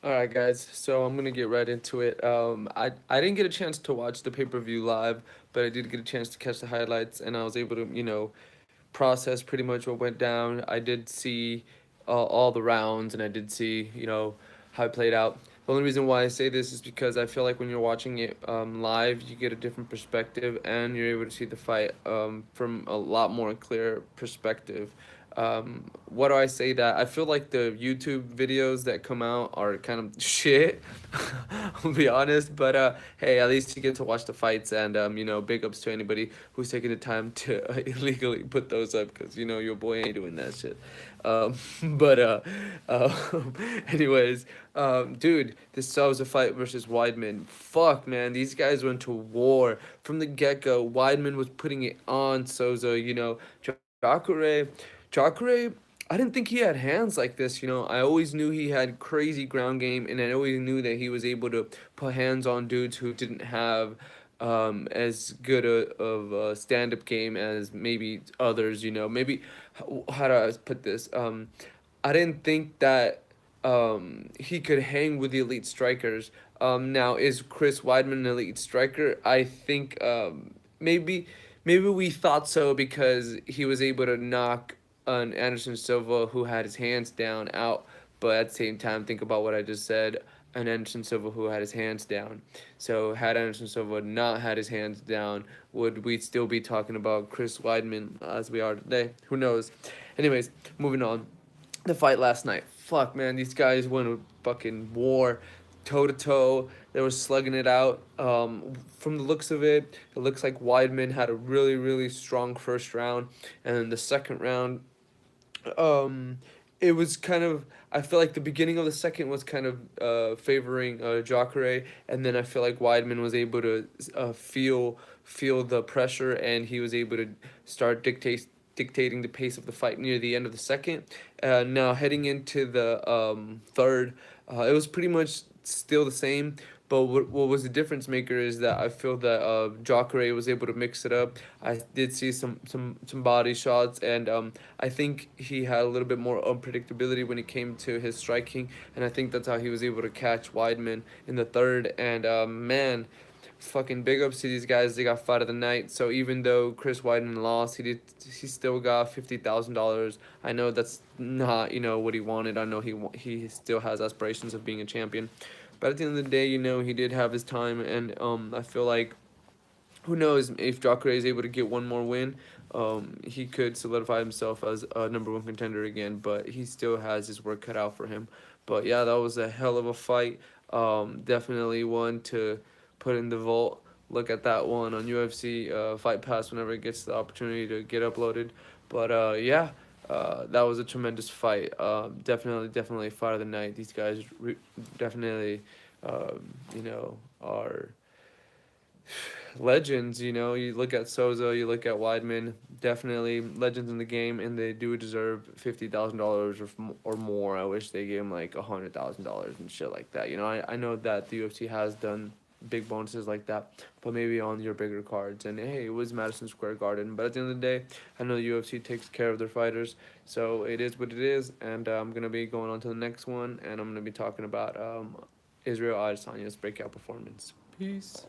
All right, guys. So I'm gonna get right into it. I didn't get a chance to watch the pay-per-view live, but I did get a chance to catch the highlights, and I was able to, process pretty much what went down. I did see all the rounds, and I did see, how it played out. The only reason why I say this is because I feel like when you're watching it live, you get a different perspective, and you're able to see the fight from a lot more clear perspective. What do I say that? I feel like the YouTube videos that come out are kind of shit. I'll be honest, but hey, at least you get to watch the fights, and big ups to anybody who's taking the time to illegally put those up, because your boy ain't doing that shit. But anyways, dude, this Souza fight versus Weidman. Fuck, man, these guys went to war from the get go. Weidman was putting it on Souza. Jacare, Jacare. I didn't think he had hands like this. I always knew he had crazy ground game, and I always knew that he was able to put hands on dudes who didn't have as good of a stand up game as maybe others. Maybe how do I put this? I didn't think that he could hang with the elite strikers. Now, is Chris Weidman an elite striker? I think maybe we thought so because he was able to knock an Anderson Silva who had his hands down out. But at the same time, think about what I just said. An Anderson Silva who had his hands down. So had Anderson Silva not had his hands down, would we still be talking about Chris Weidman as we are today? Who knows? Anyways, moving on. The fight last night. Fuck, man, these guys went to fucking war, toe to toe. They were slugging it out. From the looks of it, it looks like Weidman had a really, really strong first round, and then the second round, um, it was kind of. I feel like the beginning of the second was kind of favoring Jacare, and then I feel like Weidman was able to feel the pressure, and he was able to start dictating the pace of the fight near the end of the second. Now heading into the third, it was pretty much still the same. But what was the difference maker is that I feel that Jacare was able to mix it up. I did see some body shots, and I think he had a little bit more unpredictability when it came to his striking, and I think that's how he was able to catch Weidman in the third. And man, fucking big ups to these guys. They got fight of the night. So even though Chris Weidman lost, he still got $50,000. I know that's not what he wanted. I know he still has aspirations of being a champion, but at the end of the day, he did have his time, and I feel like who knows if Jacare is able to get one more win. He could solidify himself as a number 1 contender again, but he still has his work cut out for him. But yeah, that was a hell of a fight. Definitely one to put in the vault. Look at that one on UFC Fight Pass whenever it gets the opportunity to get uploaded. But yeah, that was a tremendous fight. Definitely fight of the night. These guys definitely, are legends. You look at Souza, you look at Weidman, definitely legends in the game, and they do deserve $50,000 or more. I wish they gave them like $100,000 and shit like that. I know that the UFC has done big bonuses like that, but maybe on your bigger cards. And hey, it was Madison Square Garden, but at the end of the day, I know the UFC takes care of their fighters, so it is what it is. And I'm gonna be going on to the next one, and I'm gonna be talking about Israel Adesanya's breakout performance. Peace.